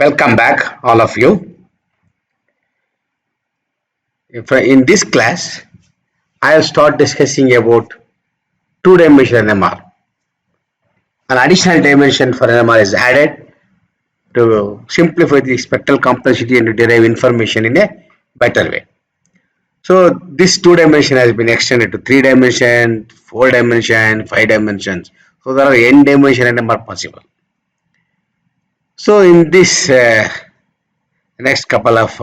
Welcome back, all of you. In this class, I'll start discussing about two-dimensional NMR. An additional dimension for NMR is added to simplify the spectral complexity and to derive information in a better way. So this two dimension has been extended to 3 dimension, 4 dimension, 5 dimensions. So there are n dimension NMR possible. So in this next couple of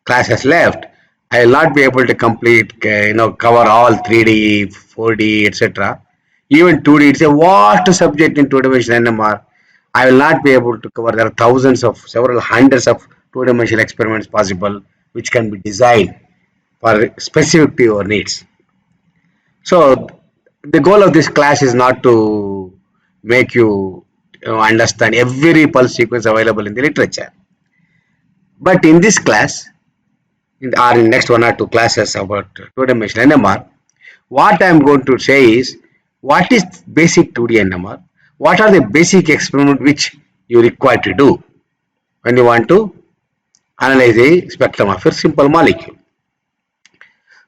classes left, I will not be able to complete, cover all 3D, 4D, etc. Even 2D, it's a vast subject in two-dimensional NMR. I will not be able to cover. There are thousands of, several hundreds of two-dimensional experiments possible, which can be designed for specific to your needs. So the goal of this class is not to make you understand every pulse sequence available in the literature. But in this class, in next 1 or 2 classes about two-dimensional NMR, what I am going to say is what is basic 2D NMR, what are the basic experiments which you require to do when you want to analyze a spectrum of a simple molecule.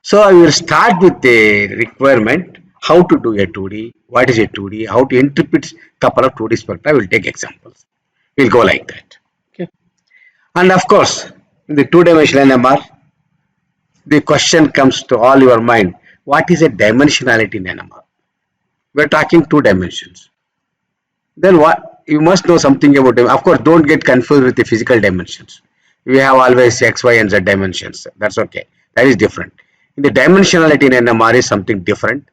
So I will start with the requirement, how to do a 2D, what is a 2D, how to interpret couple of 2D spectra. I will take examples. We'll go like that. Okay. And of course, in the two-dimensional NMR, the question comes to all your mind, what is a dimensionality in NMR? We're talking 2 dimensions. Then what you must know something about them. Of course, don't get confused with the physical dimensions. We have always X, Y, and Z dimensions. That's okay. That is different. In the dimensionality in NMR is something different,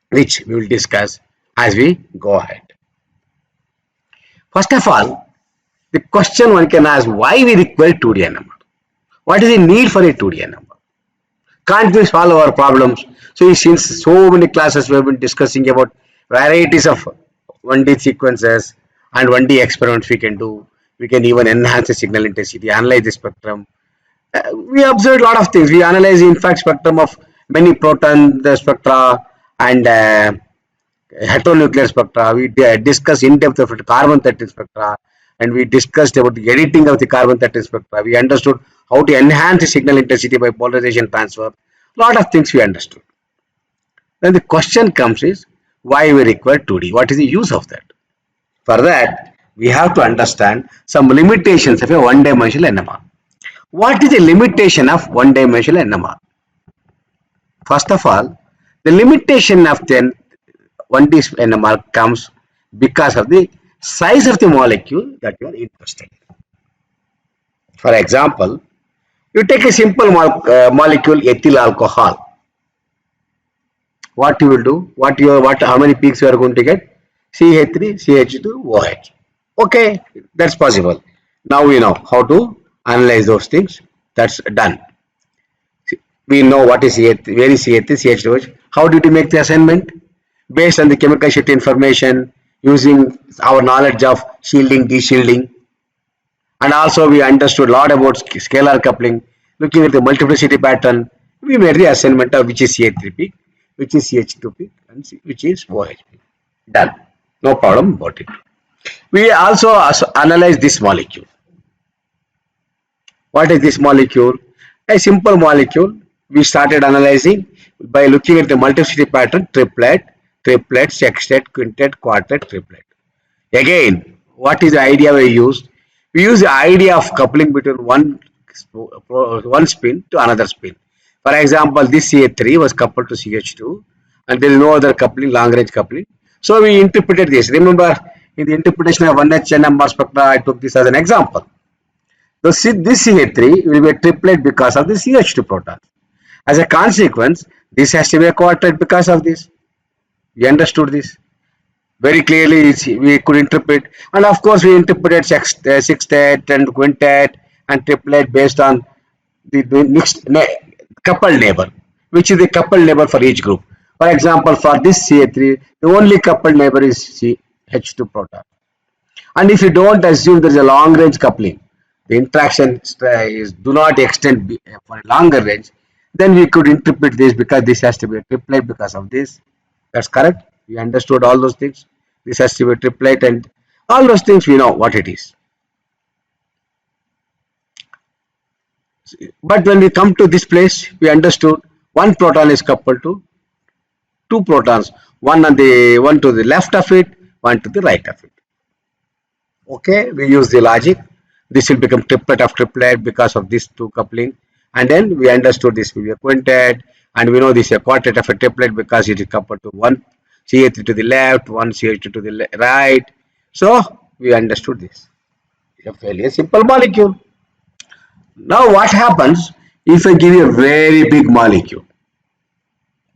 which we will discuss as we go ahead. First of all, the question one can ask, why we require 2D NMR? What is the need for a 2D NMR? Can't we solve our problems? So since so many classes we have been discussing about varieties of 1D sequences and 1D experiments we can do. We can even enhance the signal intensity, analyze the spectrum. We observed a lot of things. We analyze the in fact spectrum of many proton spectra and heteronuclear spectra. We discussed in depth of carbon 13 spectra, and we discussed about the editing of the carbon 13 spectra. We understood how to enhance the signal intensity by polarization transfer. A lot of things we understood. Then the question comes is, why we require 2D? What is the use of that? For that, we have to understand some limitations of a one-dimensional NMR. What is the limitation of one-dimensional NMR? First of all, the limitation of the 1D NMR comes because of the size of the molecule that you are interested in. For example, you take a simple molecule ethyl alcohol. What you will do? How many peaks you are going to get? CH3, CH2, OH. Okay, that's possible. Now we know how to analyze those things. That's done. We know what is CH3, where is CH3, CH2OH. How did we make the assignment? Based on the chemical sheet information, using our knowledge of shielding, deshielding, and also we understood a lot about scalar coupling. Looking at the multiplicity pattern, we made the assignment of which is CH3 peak, which is CH2 peak, and which is OH peak. Done. No problem about it. We also analyze this molecule. What is this molecule? A simple molecule. We started analyzing by looking at the multiplicity pattern, triplet, sextet, quintet, quartet, triplet. Again, what is the idea we used? We use the idea of coupling between one spin to another spin. For example, this CH3 was coupled to CH2 and there is no other coupling, long range coupling. So we interpreted this. Remember, in the interpretation of 1H NMR spectra, I took this as an example. So this CH3 will be a triplet because of the CH2 proton. As a consequence, this has to be a quartet because of this. We understood this very clearly. We could interpret, and of course we interpreted sextet and quintet and triplet based on the mixed coupled neighbor, which is the coupled neighbor for each group. For example, for this CH3, the only coupled neighbor is CH2 proton. And if you don't assume there is a long range coupling, the interaction do not extend for a longer range, then we could interpret this because this has to be a triplet because of this. That's correct. We understood all those things. This has to be a triplet and all those things we know what it is. But when we come to this place, we understood one proton is coupled to two protons, one to the left of it, one to the right of it. Okay, we use the logic. This will become triplet of triplet because of this two coupling, and then we understood this will be a quintet, and we know this is a quartet of a triplet because it is coupled to one CH3 to the left, one CH2 to the right. So we understood this. A fairly simple molecule. Now what happens if I give you a very big molecule?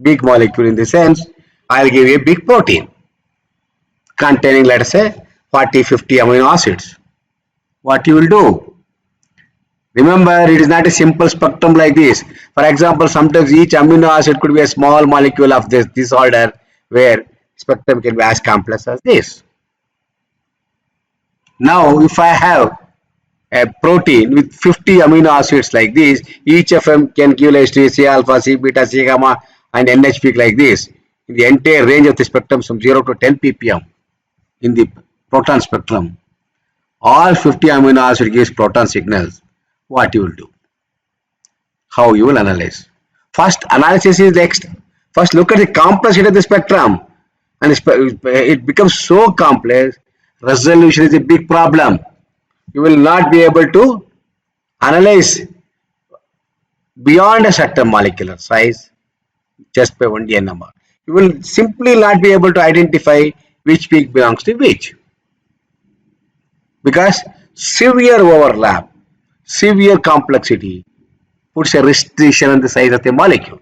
Big molecule in the sense, I'll give you a big protein containing, let us say, 40, 50 amino acids. What you will do? Remember, it is not a simple spectrum like this. For example, sometimes each amino acid could be a small molecule of this order, where spectrum can be as complex as this. Now, if I have a protein with 50 amino acids like this, each of them can give rise to C alpha, C beta, C gamma, and NH peak like this. In the entire range of the spectrum from 0 to 10 ppm in the proton spectrum, all 50 amino acid gives proton signals. What you will do? How you will analyze? First, analysis is next. First, look at the complexity of the spectrum, and it becomes so complex. Resolution is a big problem. You will not be able to analyze beyond a certain molecular size just by 1D NMR. You will simply not be able to identify which peak belongs to which, because severe overlap, severe complexity puts a restriction on the size of the molecule.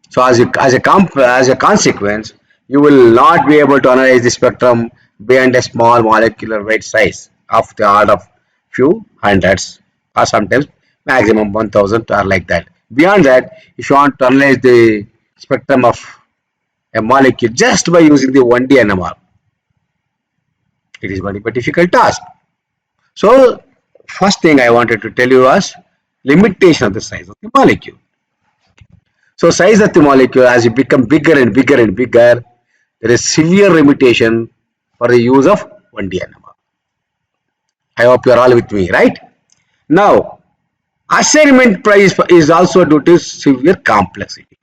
So as a consequence, you will not be able to analyze the spectrum beyond a small molecular weight size of the order of few hundreds, or sometimes maximum 1000 or like that. Beyond that, if you want to analyze the spectrum of a molecule just by using the 1D NMR, it is very difficult task. So first thing I wanted to tell you was limitation of the size of the molecule. So size of the molecule, as it become bigger and bigger and bigger, there is severe limitation for the use of 1D NMR. I hope you are all with me, right? Now, assignment price is also due to severe complexity.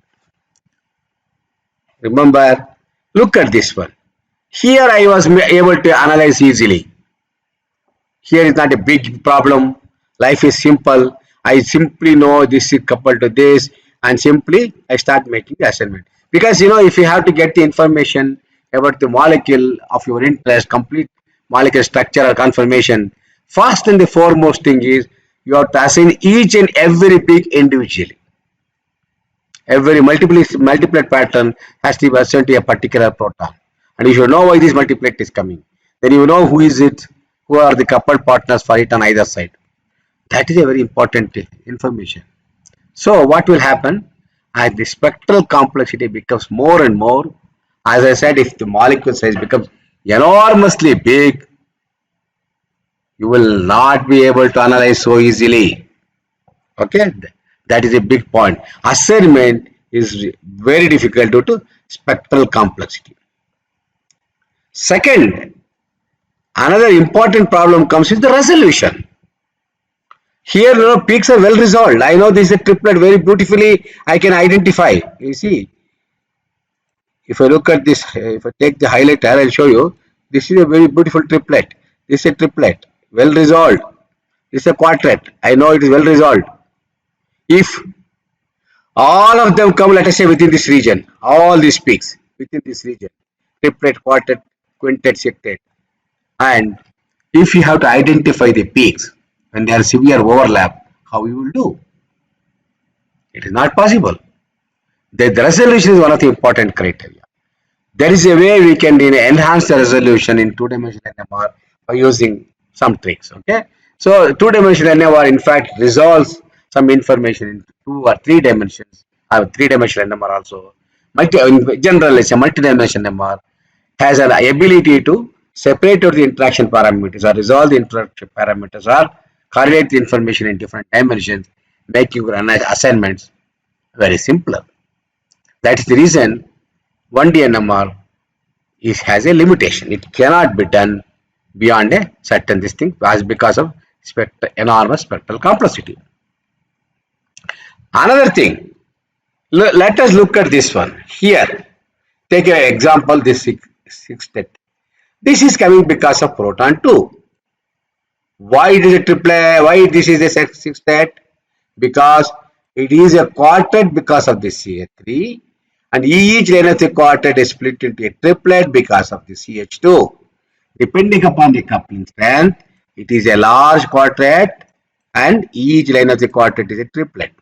Remember, look at this one. Here I was able to analyze easily. Here is not a big problem. Life is simple. I simply know this is coupled to this, and simply I start making the assignment. Because if you have to get the information about the molecule of your interest, complete molecular structure or conformation, first and the foremost thing is you have to assign each and every peak individually. Every multiplet pattern has to be assigned to a particular proton, and you should know why this multiplet is coming. Then you know who is it, who are the coupled partners for it on either side. That is a very important information. So what will happen as the spectral complexity becomes more and more? As I said, if the molecule size becomes enormously big, you will not be able to analyze so easily. Okay, that is a big point. Assignment is very difficult due to spectral complexity. Second, another important problem comes with the resolution. Here, peaks are well resolved. I know this is a triplet very beautifully. I can identify. You see, if I look at this, if I take the highlighter, I'll show you. This is a very beautiful triplet. This is a triplet, well resolved. This is a quartet. I know it is well resolved. If all of them come, let us say, within this region, all these peaks within this region, triplet, quartet, quintet, sextet, and if you have to identify the peaks when there is severe overlap, how you will do? It is not possible. The resolution is one of the important criteria. There is a way we can enhance the resolution in two-dimensional NMR by using some tricks. Okay, so two-dimensional NMR in fact resolves some information in 2 or 3 dimensions. I have three-dimensional NMR also. In general, it's a multi-dimensional NMR has an ability to separate out the interaction parameters or resolve the interaction parameters or correlate the information in different dimensions, making your assignments very simpler. That is the reason 1D NMR has a limitation. It cannot be done beyond a certain this thing because of enormous spectral complexity. Another thing, let us look at this one. Here, take an example, this sextet. This is coming because of proton 2. Why it is a triplet? Why this is a sextet? Because it is a quartet because of the CH3, and each line of the quartet is split into a triplet because of the CH2. Depending upon the coupling strength, it is a large quartet and each line of the quartet is a triplet.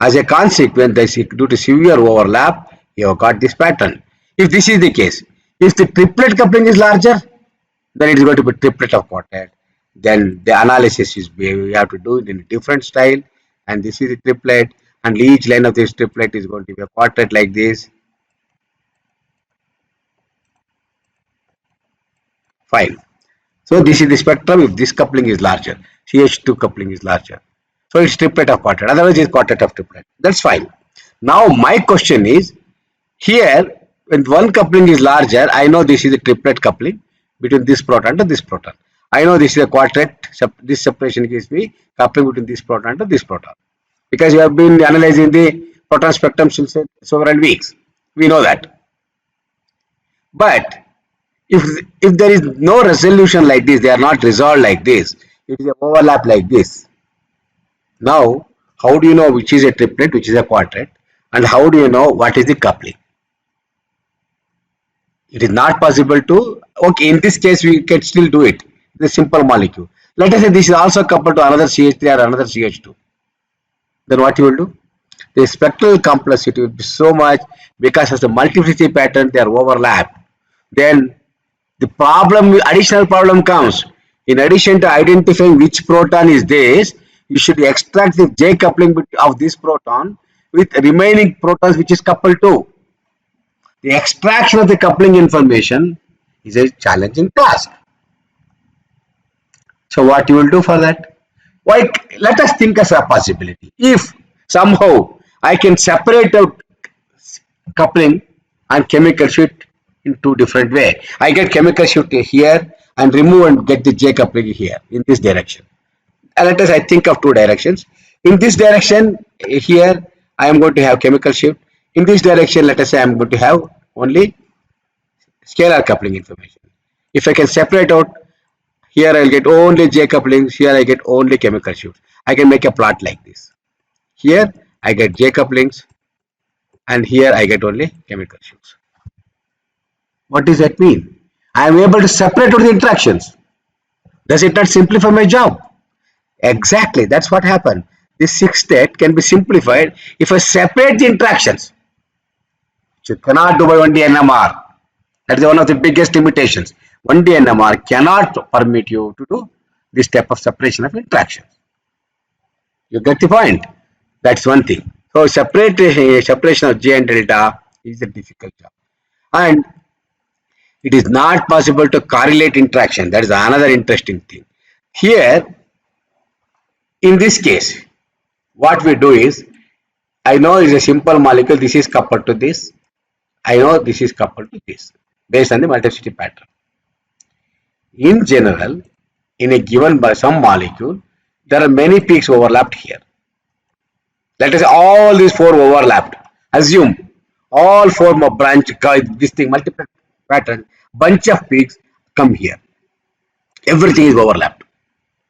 As a consequence, due to severe overlap, you have got this pattern. If this is the case, if the triplet coupling is larger, then it is going to be triplet of quartet. Then the analysis is we have to do it in a different style, and this is a triplet, and each line of this triplet is going to be a quartet like this. Fine. So this is the spectrum if this coupling is larger, CH2 coupling is larger. So it's triplet of quartet, otherwise it's quartet of triplet. That's fine. Now my question is, here when one coupling is larger, I know this is a triplet coupling between this proton to this proton. I know this is a quartet, this separation gives me coupling between this proton to this proton. Because we have been analyzing the proton spectrum since several weeks. We know that. But if there is no resolution like this, they are not resolved like this, it is an overlap like this. Now, how do you know which is a triplet, which is a quartet, and how do you know what is the coupling? It is not possible to, okay, in this case we can still do it, the simple molecule. Let us say this is also coupled to another CH3 or another CH2. Then what you will do? The spectral complexity will be so much because of the multiplicity pattern, they are overlapped. Then the problem, additional problem comes. In addition to identifying which proton is this, you should extract the J coupling of this proton with remaining protons which is coupled to. The extraction of the coupling information is a challenging task. So what you will do for that? Why? Let us think as a possibility. If somehow I can separate out coupling and chemical shift in two different way. I get chemical shift here and remove and get the J coupling here in this direction. And let us I think of two directions. In this direction here I am going to have chemical shift. In this direction, let us say I am going to have only scalar coupling information. If I can separate out, here I will get only J couplings, here I get only chemical shifts. I can make a plot like this. Here I get J couplings and here I get only chemical shifts. What does that mean? I am able to separate out the interactions. Does it not simplify my job? Exactly, that's what happened. This sextet can be simplified if I separate the interactions. You cannot do by 1D NMR. That is one of the biggest limitations. 1D NMR cannot permit you to do this type of separation of interactions. You get the point? That's one thing. So separation of J and delta is a difficult job. And it is not possible to correlate interaction. That is another interesting thing. Here, in this case, what we do is, I know it's a simple molecule, this is coupled to this. I know this is coupled to this based on the multiplicity pattern. In general, in a given by some molecule, there are many peaks overlapped here. Let us say all these four overlapped. Assume all four branch, this thing, multiple pattern, bunch of peaks come here. Everything is overlapped.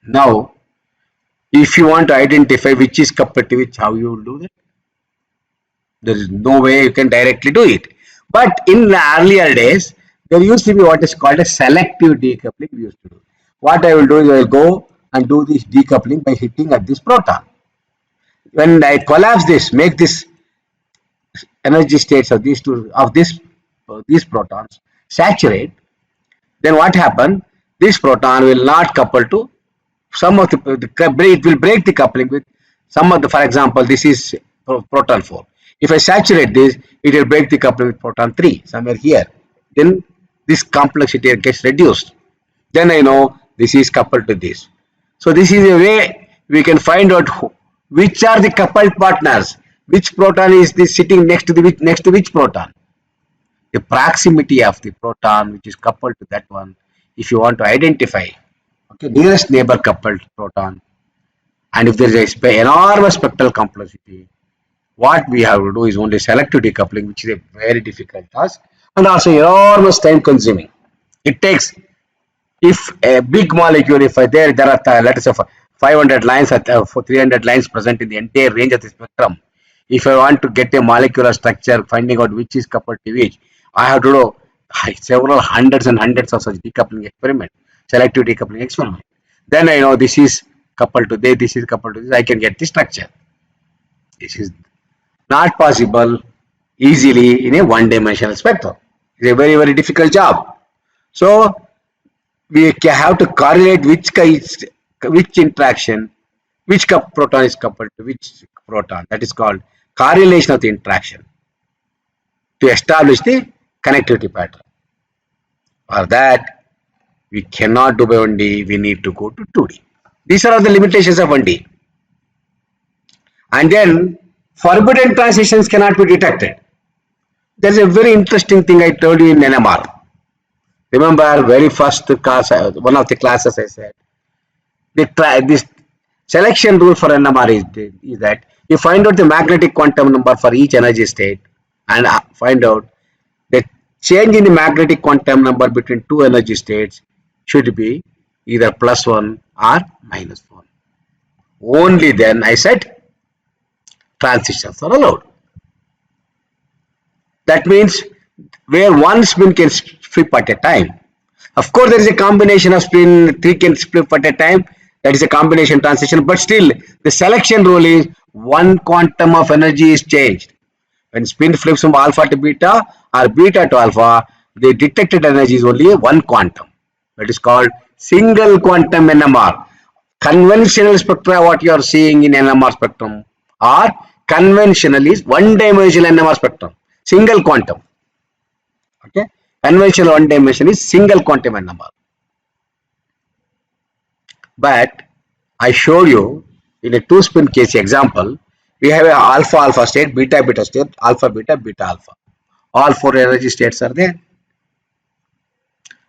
Now, if you want to identify which is coupled to which, how you will do that? There is no way you can directly do it. But in the earlier days, there used to be what is called a selective decoupling we used to do. What I will do is I will go and do this decoupling by hitting at this proton. When I collapse this, make this energy states of these two these protons saturate, then what happens? This proton will not couple to some of it will break the coupling with some of the, for example, this is proton 4. If I saturate this, it will break the coupling with proton 3 somewhere here. Then this complexity gets reduced. Then I know this is coupled to this. So this is a way we can find out which are the coupled partners, which proton is this sitting next to which proton. The proximity of the proton which is coupled to that one, if you want to identify, okay, nearest neighbor coupled proton, And if there is a enormous spectral complexity, what we have to do is only selective decoupling, which is a very difficult task and also enormous time consuming. It takes, if a big molecule, if there are let us say 500 lines for 300 lines present in the entire range of the spectrum. If I want to get a molecular structure, finding out which is coupled to which, I have to do several hundreds and hundreds of such decoupling experiment, selective decoupling experiment. Then I know this is coupled to this is coupled to this. I can get the structure. This is not possible easily in a one-dimensional spectrum. It's a very, very difficult job. So we have to correlate which interaction, which proton is coupled to which proton. That is called correlation of the interaction to establish the connectivity pattern. For that, we cannot do by 1D, we need to go to 2D. These are all the limitations of 1D. And then forbidden transitions cannot be detected. There is a very interesting thing I told you in NMR. Remember, very first class, one of the classes I said, this selection rule for NMR is that you find out the magnetic quantum number for each energy state and find out the change in the magnetic quantum number between two energy states should be either +1 or -1. Only then I said transitions are allowed. That means where one spin can flip at a time. Of course, there is a combination of spin, 3 can flip at a time. That is a combination transition, but still the selection rule is one quantum of energy is changed. When spin flips from alpha to beta or beta to alpha, the detected energy is only one quantum. That is called single quantum NMR. Conventional spectra, what you are seeing in NMR spectrum, or conventional is one-dimensional NMR spectrum, single quantum. Okay, conventional one dimension is single quantum NMR. But I showed you in a two spin case example, we have a alpha alpha state, beta beta state, alpha beta beta alpha. All four energy states are there.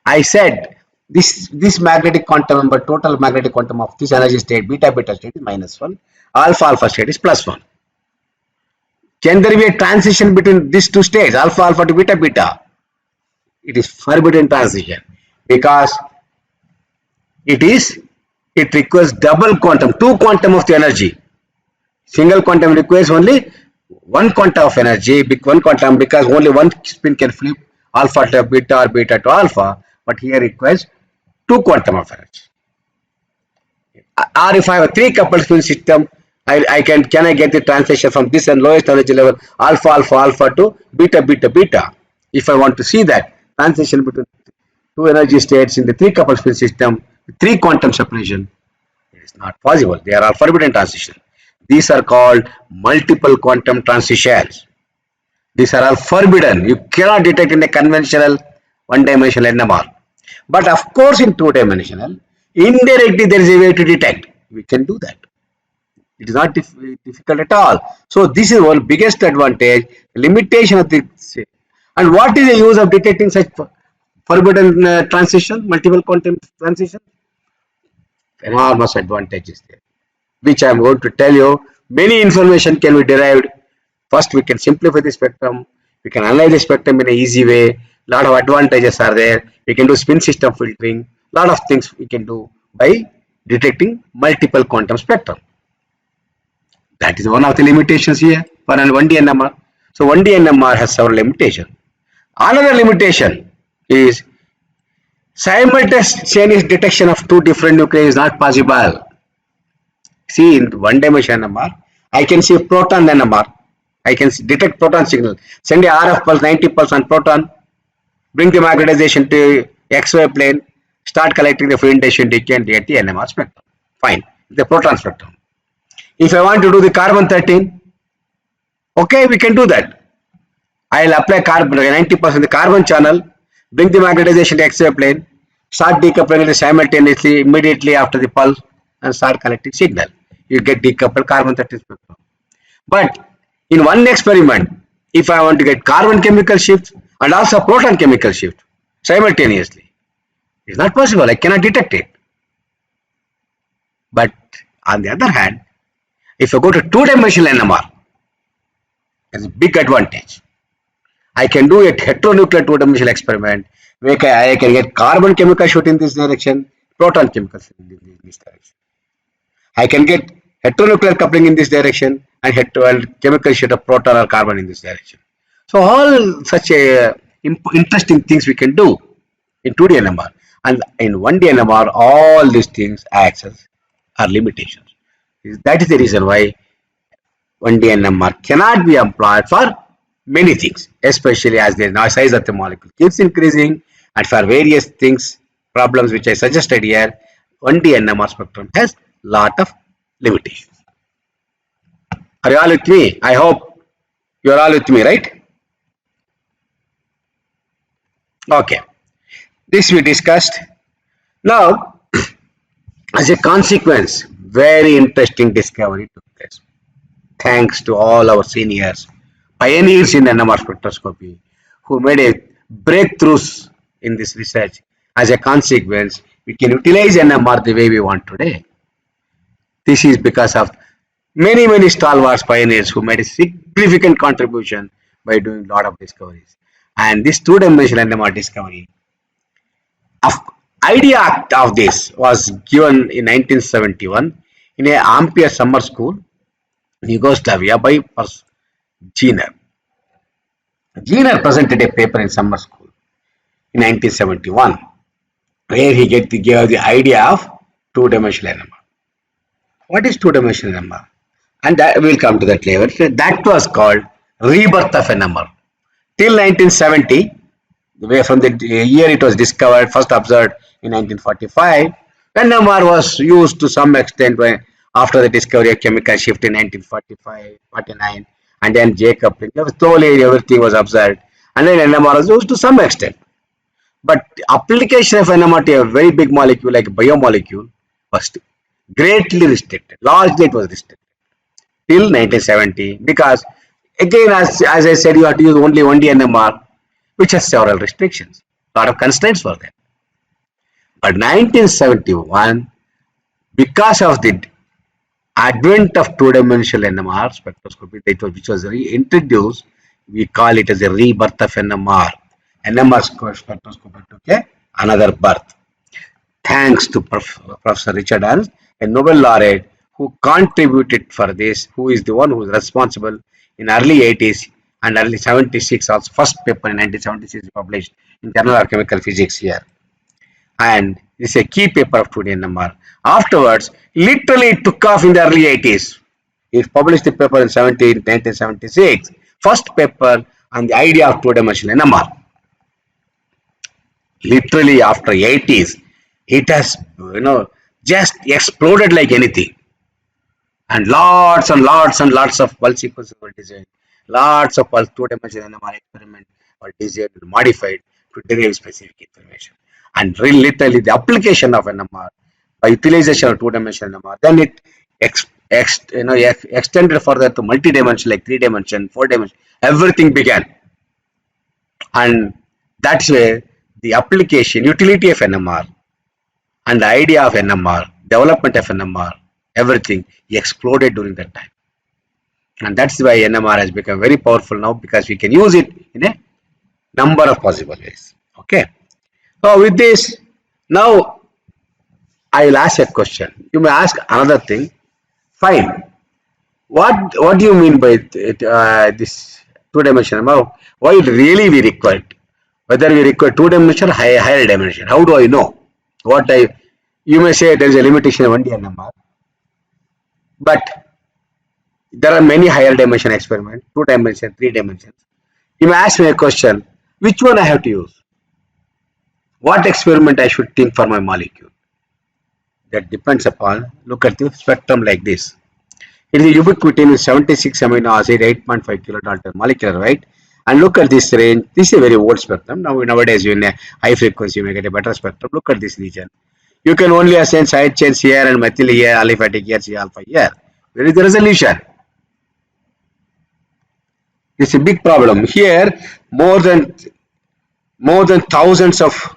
I said this magnetic quantum number, total magnetic quantum of this energy state, beta beta state is -1, alpha alpha state is +1. Can there be a transition between these two states, alpha alpha to beta beta? It is forbidden transition because it requires double quantum, two quantum of the energy. Single quantum requires only one quantum of energy, one quantum, because only one spin can flip alpha to beta or beta to alpha, but here it requires two quantum of energy. Or if I have a three coupled spin system, I can I get the transition from this and lowest energy level alpha alpha alpha to beta beta beta. If I want to see that transition between two energy states in the three coupled spin system, three quantum separation, it is not possible. They are all forbidden transition. These are called multiple quantum transitions. These are all forbidden. You cannot detect in a conventional one-dimensional NMR. But of course, in two-dimensional, indirectly there is a way to detect. We can do that. It is not difficult at all. So this is one biggest advantage, limitation of this. And what is the use of detecting such forbidden transition, multiple quantum transition? Enormous advantages there, which I am going to tell you. Many information can be derived. First, we can simplify the spectrum. We can analyze the spectrum in an easy way. Lot of advantages are there. We can do spin system filtering. Lot of things we can do by detecting multiple quantum spectrum. That is one of the limitations here for an 1D NMR. So 1D NMR has several limitations. Another limitation is simultaneous detection of two different nuclei is not possible. See, in one dimension NMR, I can see proton NMR. I can detect proton signal. Send a RF pulse, 90 pulse on proton, bring the magnetization to XY plane, start collecting the fluorination decay and get the NMR spectrum. Fine, the proton spectrum. If I want to do the carbon 13, okay, we can do that. I'll apply carbon 90% the carbon channel, bring the magnetization to XY plane, start decoupling it simultaneously immediately after the pulse and start collecting signal. You get decoupled carbon 13 spectrum. But in one experiment, if I want to get carbon chemical shift and also proton chemical shift simultaneously, it's not possible. I cannot detect it. But On the other hand, if you go to two-dimensional NMR, there's a big advantage. I can do a heteronuclear two-dimensional experiment where I can get carbon chemical shoot in this direction, proton chemical shoot in this direction. I can get heteronuclear coupling in this direction and chemical shoot of proton or carbon in this direction. So all such interesting things we can do in 2D NMR, and in 1D NMR all these things access are limitations. That is the reason why 1D NMR cannot be employed for many things, especially as the size of the molecule keeps increasing, and for various things, problems which I suggested here, 1D NMR spectrum has lot of limitations. Are you all with me? I hope you are all with me, right? Okay. This we discussed. Now, as a consequence, very interesting discovery took place. Thanks to all our seniors, pioneers in NMR spectroscopy, who made a breakthroughs in this research. As a consequence, we can utilize NMR the way we want today. This is because of many stalwarts pioneers who made a significant contribution by doing a lot of discoveries. And this two-dimensional NMR discovery, of idea of this was given in 1971 in a Ampere summer school in Yugoslavia by Jenner. Jenner presented a paper in summer school in 1971 where he gave the idea of two-dimensional NMR. What is two-dimensional NMR? And that we'll come to that later. That was called rebirth of NMR. Till 1970, from the year it was discovered, first observed in 1945, NMR was used to some extent after the discovery of chemical shift in 1945, 49, and then J coupling. Slowly everything was observed, and then NMR was used to some extent. But application of NMR to a very big molecule like biomolecule was greatly restricted. Largely it was restricted till 1970 because, again, as I said, you have to use only 1D NMR, which has several restrictions. A lot of constraints were there. But 1971, because of the advent of two-dimensional NMR spectroscopy, which was reintroduced, we call it as a rebirth of NMR. NMR spectroscopy took another birth. Thanks to Professor Richard Ernst, a Nobel laureate who contributed for this, who is the one who is responsible in early 80s and early 76, also first paper in 1976 published in Journal of Chemical Physics here. And this is a key paper of 2D NMR. Afterwards, literally it took off in the early 80s. He published the paper in 1976, first paper on the idea of two-dimensional NMR. Literally after 80s, it has just exploded like anything. And lots of pulse sequences were designed. Lots of pulse two-dimensional NMR experiments were designed and modified to derive specific information. And literally the application of NMR by utilization of two-dimensional NMR, then it extended further to multi-dimensional, like 3-dimension, 4-dimension, everything began. And that's where the application, utility of NMR and the idea of NMR, development of NMR, everything exploded during that time. And that's why NMR has become very powerful now, because we can use it in a number of possible ways. Okay. So with this, now I will ask a question. You may ask another thing. Fine. What do you mean by this two-dimensional NMR? Why really we require it? Whether we require two-dimensional or higher dimension. How do I know? You may say there is a limitation of 1D NMR. But there are many higher dimension experiments, 2 dimensions, 3 dimensions. You may ask me a question, which one I have to use? What experiment I should think for my molecule? That depends upon, look at the spectrum like this. It is a ubiquitin with 76 amino acid, 8.5 kilodalton molecular, right? And look at this range. This is a very old spectrum. Nowadays, in a high frequency, you may get a better spectrum. Look at this region. You can only assign side chains here and methyl here, aliphatic here, C alpha here. Where is the resolution? It's a big problem. Here, more than thousands of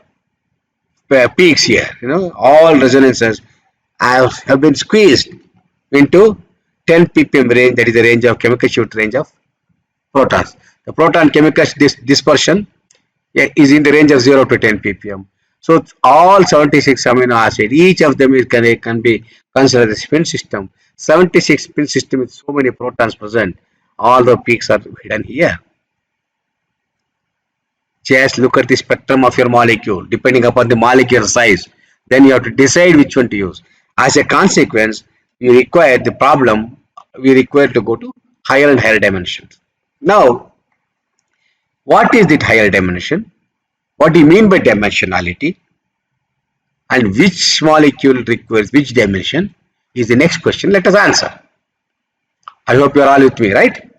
peaks here. All resonances have been squeezed into 10 ppm range, that is the range of chemical shift range of protons. The proton chemical dispersion is in the range of 0 to 10 ppm. So all 76 amino acids, each of them can be considered a spin system. 76 spin system with so many protons present. All the peaks are hidden here. Just look at the spectrum of your molecule depending upon the molecular size. Then you have to decide which one to use. As a consequence, we require to go to higher and higher dimensions. Now, what is that higher dimension? What do you mean by dimensionality? And which molecule requires which dimension is the next question. Let us answer. I hope you are all with me, right?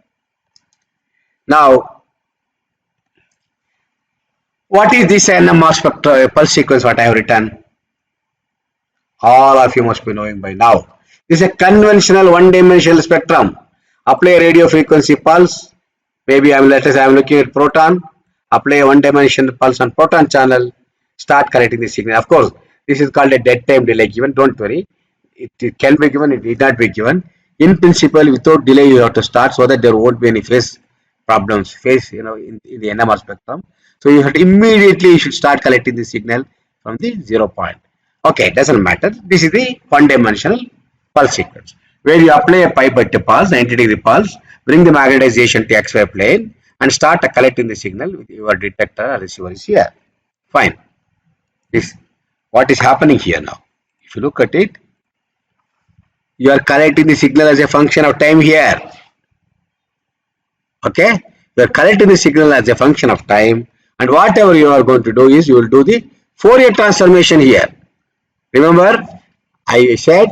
Now, what is this NMR spectra pulse sequence what I have written? All of you must be knowing by now. This is a conventional one-dimensional spectrum. Apply a radio frequency pulse. Maybe I'm looking at proton. Apply a one-dimensional pulse on proton channel. Start collecting the signal. Of course, this is called a dead time delay given. Don't worry. It can be given. It need not be given. In principle, without delay, you have to start so that there won't be any phase problems. In the NMR spectrum. So you have to immediately you should start collecting the signal from the 0 point. Okay, doesn't matter. This is the one-dimensional pulse sequence where you apply a pipette pulse, 90-degree pulse, bring the magnetization to XY plane, and start collecting the signal with your detector or receiver is here. Fine. This what is happening here now. If you look at it, you are collecting the signal as a function of time here. Okay, you are collecting the signal as a function of time, and whatever you are going to do is you will do the Fourier transformation here. Remember, I said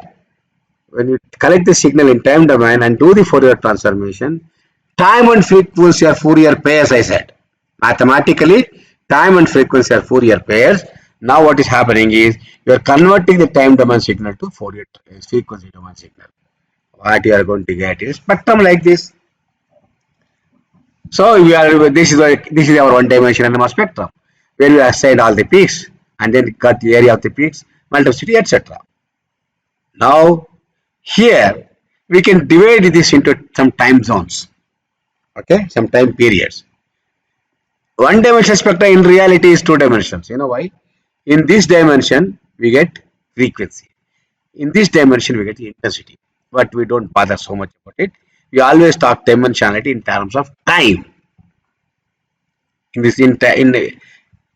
when you collect the signal in time domain and do the Fourier transformation, time and frequency are Fourier pairs, I said. Mathematically, time and frequency are Fourier pairs. Now what is happening is you are converting the time domain signal to Fourier frequency domain signal. What you are going to get is spectrum like this. So this is our one-dimensional NMR spectrum where we assign all the peaks and then cut the area of the peaks, multiplicity, etc. Now here we can divide this into some time zones. Okay, some time periods. One-dimensional spectra in reality is two dimensions. You know why? In this dimension we get frequency. In this dimension we get intensity. But we don't bother so much about it. We always talk dimensionality in terms of time. In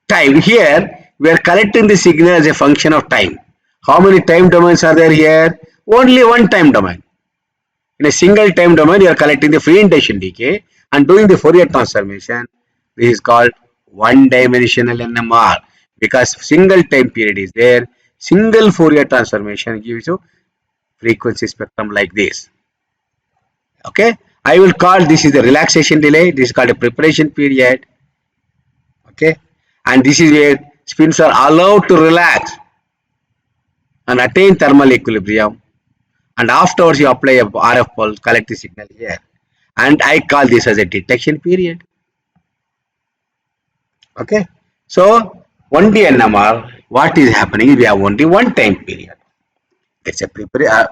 time here we are collecting the signal as a function of time. How many time domains are there here? Only one time domain. In a single time domain you are collecting the free intention decay and doing the Fourier transformation. This is called one-dimensional NMR because single time period is there. Single Fourier transformation gives you frequency spectrum like this. Okay, I will call this is the relaxation delay. This is called a preparation period. Okay, and this is where spins are allowed to relax and attain thermal equilibrium. And afterwards you apply a RF pulse, collect the signal here. And I call this as a detection period. Okay, so 1D NMR, what is happening? We have only one time period. It's a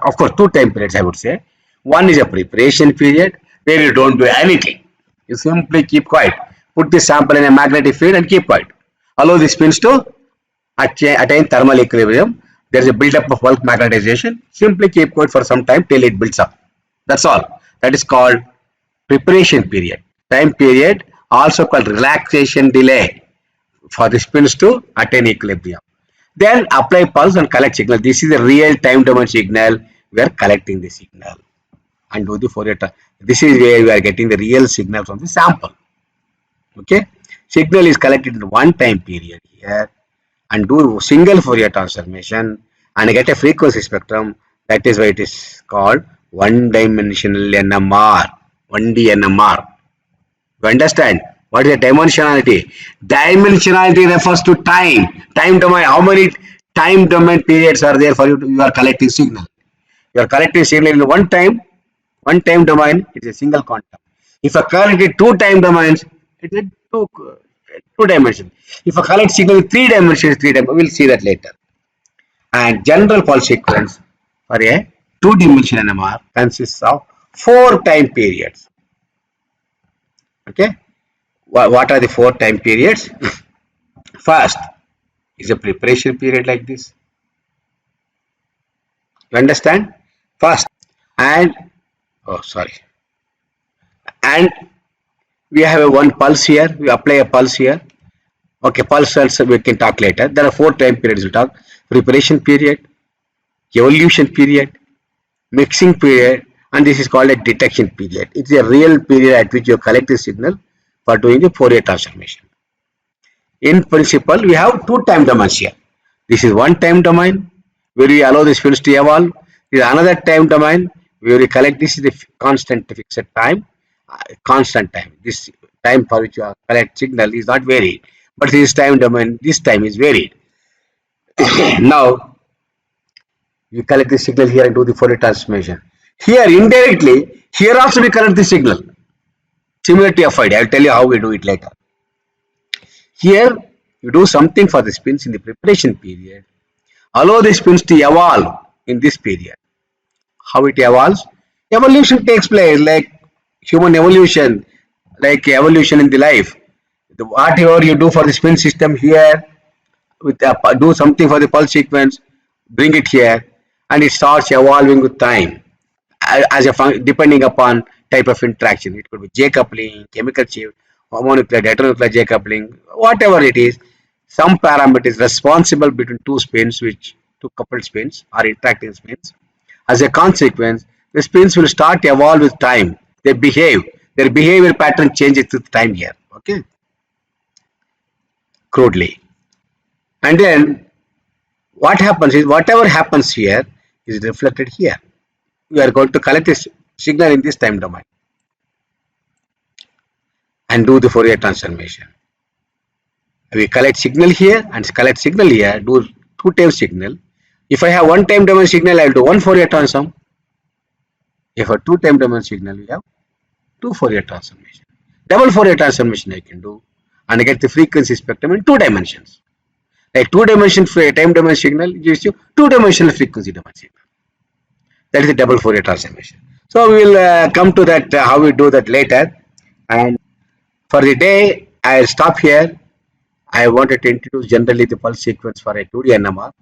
of course, two time periods I would say. One is a preparation period where you don't do anything. You simply keep quiet. Put the sample in a magnetic field and keep quiet. Allow the spins to attain thermal equilibrium. There is a build-up of bulk magnetization. Simply keep quiet for some time till it builds up. That's all. That is called preparation period. Time period also called relaxation delay for the spins to attain equilibrium. Then apply pulse and collect signal. This is a real time domain signal. We are collecting the signal and do the Fourier. This is where we are getting the real signal from the sample. Okay, signal is collected in one time period here and do single Fourier transformation and get a frequency spectrum. That is why it is called one-dimensional NMR, 1D NMR. You understand? What is the dimensionality? Dimensionality refers to time. Time domain. How many time domain periods are there for you? You are collecting signal. You are collecting signal in one time domain. It is a single quantum. If I collect two time domains, it is two dimensions. If I collect signal in three dimensions, we will see that later. And general pulse sequence for a two-dimensional NMR consists of 4 time periods. Okay, what are the 4 time periods? First is a preparation period like this. You understand? First, and oh sorry, and we have a one pulse here. We apply a pulse here. Okay, pulse also we can talk later. There are 4 time periods we talk: preparation period, evolution period, mixing period, and this is called a detection period. It's a real period at which you collect the signal for doing the Fourier transformation. In principle, we have 2 time domains here. This is one time domain where we allow the spins to evolve. This is another time domain where we collect. This is the constant fixed time, constant time. This time for which you collect signal is not varied, but this time domain, this time is varied. Now we collect the signal here and do the Fourier transformation. Here indirectly, here also we collect the signal. Similar to FID, I will tell you how we do it later. Here you do something for the spins in the preparation period. Allow the spins to evolve in this period. How it evolves? Evolution takes place like human evolution, like evolution in the life. Whatever you do for the spin system here, with do something for the pulse sequence, bring it here, and it starts evolving with time as a depending upon type of interaction. It could be J coupling, chemical shift, homonuclear, heteronuclear J coupling, whatever it is. Some parameters responsible between two spins, which two coupled spins or interacting spins. As a consequence, the spins will start to evolve with time. They behave. Their behavior pattern changes with time here. Okay, crudely. And then what happens is whatever happens here is reflected here. We are going to collect this signal in this time domain and do the Fourier transformation. We collect signal here and collect signal here, do 2 time signal. If I have 1 time domain signal, I will do 1 Fourier transform. If a 2 time domain signal, we have 2 Fourier transformation. Double Fourier transformation I can do and get the frequency spectrum in 2 dimensions. Like 2 dimension time domain signal gives you 2 dimensional frequency domain signal. That is the double Fourier transformation. So we will come to that how we do that later. And for the day, I will stop here. I wanted to introduce generally the pulse sequence for a 2D NMR.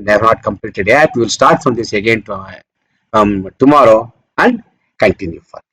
They have not completed yet. We will start from this again tomorrow and continue further.